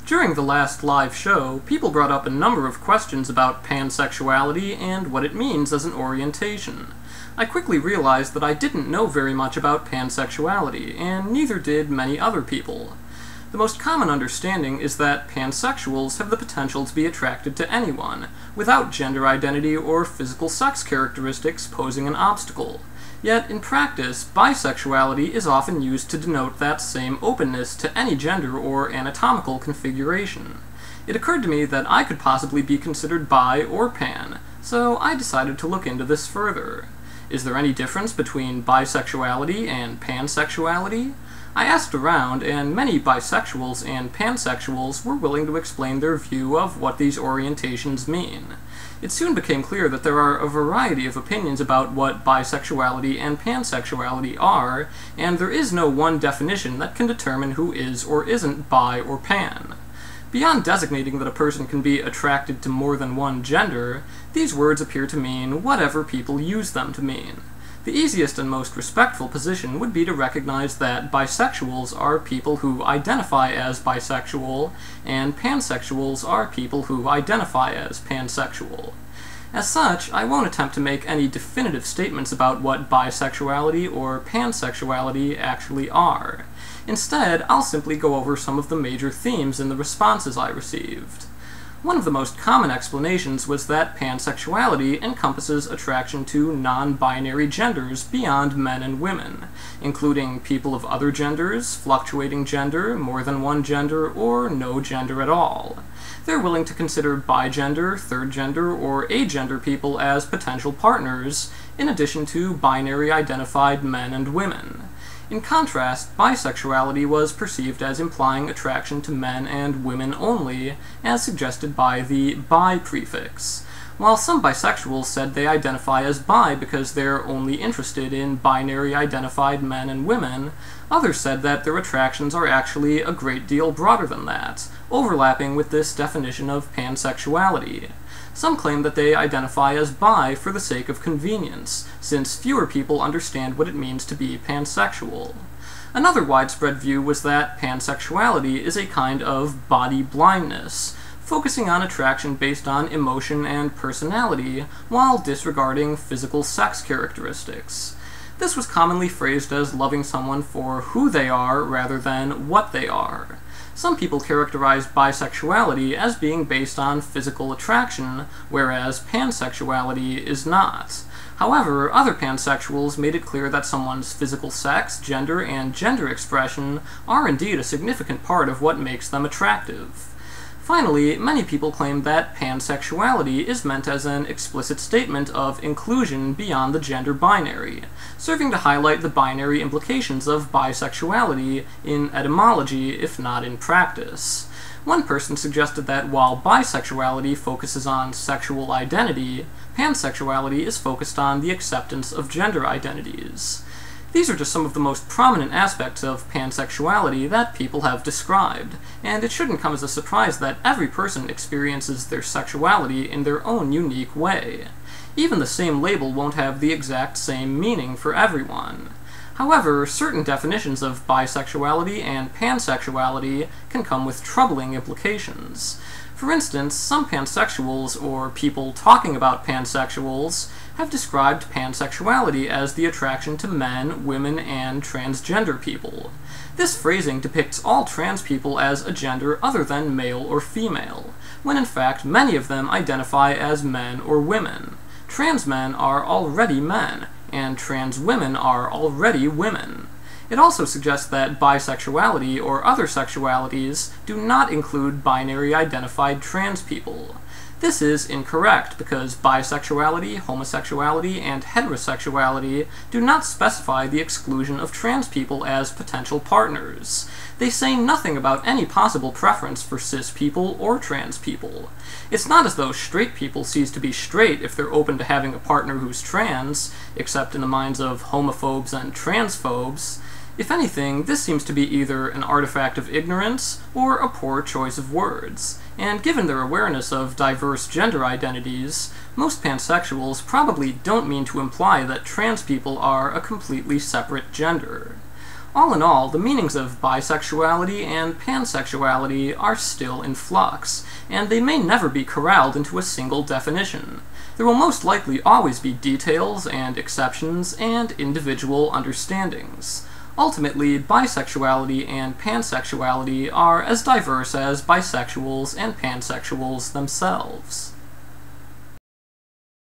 During the last live show, people brought up a number of questions about pansexuality and what it means as an orientation. I quickly realized that I didn't know very much about pansexuality, and neither did many other people. The most common understanding is that pansexuals have the potential to be attracted to anyone, without gender identity or physical sex characteristics posing an obstacle. Yet, in practice, bisexuality is often used to denote that same openness to any gender or anatomical configuration. It occurred to me that I could possibly be considered bi or pan, so I decided to look into this further. Is there any difference between bisexuality and pansexuality? I asked around, and many bisexuals and pansexuals were willing to explain their view of what these orientations mean. It soon became clear that there are a variety of opinions about what bisexuality and pansexuality are, and there is no one definition that can determine who is or isn't bi or pan. Beyond designating that a person can be attracted to more than one gender, these words appear to mean whatever people use them to mean. The easiest and most respectful position would be to recognize that bisexuals are people who identify as bisexual, and pansexuals are people who identify as pansexual. As such, I won't attempt to make any definitive statements about what bisexuality or pansexuality actually are. Instead, I'll simply go over some of the major themes in the responses I received. One of the most common explanations was that pansexuality encompasses attraction to non-binary genders beyond men and women, including people of other genders, fluctuating gender, more than one gender, or no gender at all. They're willing to consider bigender, third gender, or agender people as potential partners, in addition to binary identified men and women. In contrast, bisexuality was perceived as implying attraction to men and women only, as suggested by the bi prefix. While some bisexuals said they identify as bi because they're only interested in binary identified men and women, others said that their attractions are actually a great deal broader than that, overlapping with this definition of pansexuality. Some claim that they identify as bi for the sake of convenience, since fewer people understand what it means to be pansexual. Another widespread view was that pansexuality is a kind of body blindness, focusing on attraction based on emotion and personality, while disregarding physical sex characteristics. This was commonly phrased as loving someone for who they are rather than what they are. Some people characterize bisexuality as being based on physical attraction, whereas pansexuality is not. However, other pansexuals made it clear that someone's physical sex, gender, and gender expression are indeed a significant part of what makes them attractive. Finally, many people claim that pansexuality is meant as an explicit statement of inclusion beyond the gender binary, serving to highlight the binary implications of bisexuality in etymology, if not in practice. One person suggested that while bisexuality focuses on sexual identity, pansexuality is focused on the acceptance of gender identities. These are just some of the most prominent aspects of pansexuality that people have described, and it shouldn't come as a surprise that every person experiences their sexuality in their own unique way. Even the same label won't have the exact same meaning for everyone. However, certain definitions of bisexuality and pansexuality can come with troubling implications. For instance, some pansexuals, or people talking about pansexuals, have described pansexuality as the attraction to men, women, and transgender people. This phrasing depicts all trans people as a gender other than male or female, when in fact many of them identify as men or women. Trans men are already men, and trans women are already women. It also suggests that bisexuality or other sexualities do not include binary identified trans people. This is incorrect because bisexuality, homosexuality, and heterosexuality do not specify the exclusion of trans people as potential partners. They say nothing about any possible preference for cis people or trans people. It's not as though straight people cease to be straight if they're open to having a partner who's trans, except in the minds of homophobes and transphobes. If anything, this seems to be either an artifact of ignorance or a poor choice of words, and given their awareness of diverse gender identities, most pansexuals probably don't mean to imply that trans people are a completely separate gender. All in all, the meanings of bisexuality and pansexuality are still in flux, and they may never be corralled into a single definition. There will most likely always be details and exceptions and individual understandings. Ultimately, bisexuality and pansexuality are as diverse as bisexuals and pansexuals themselves.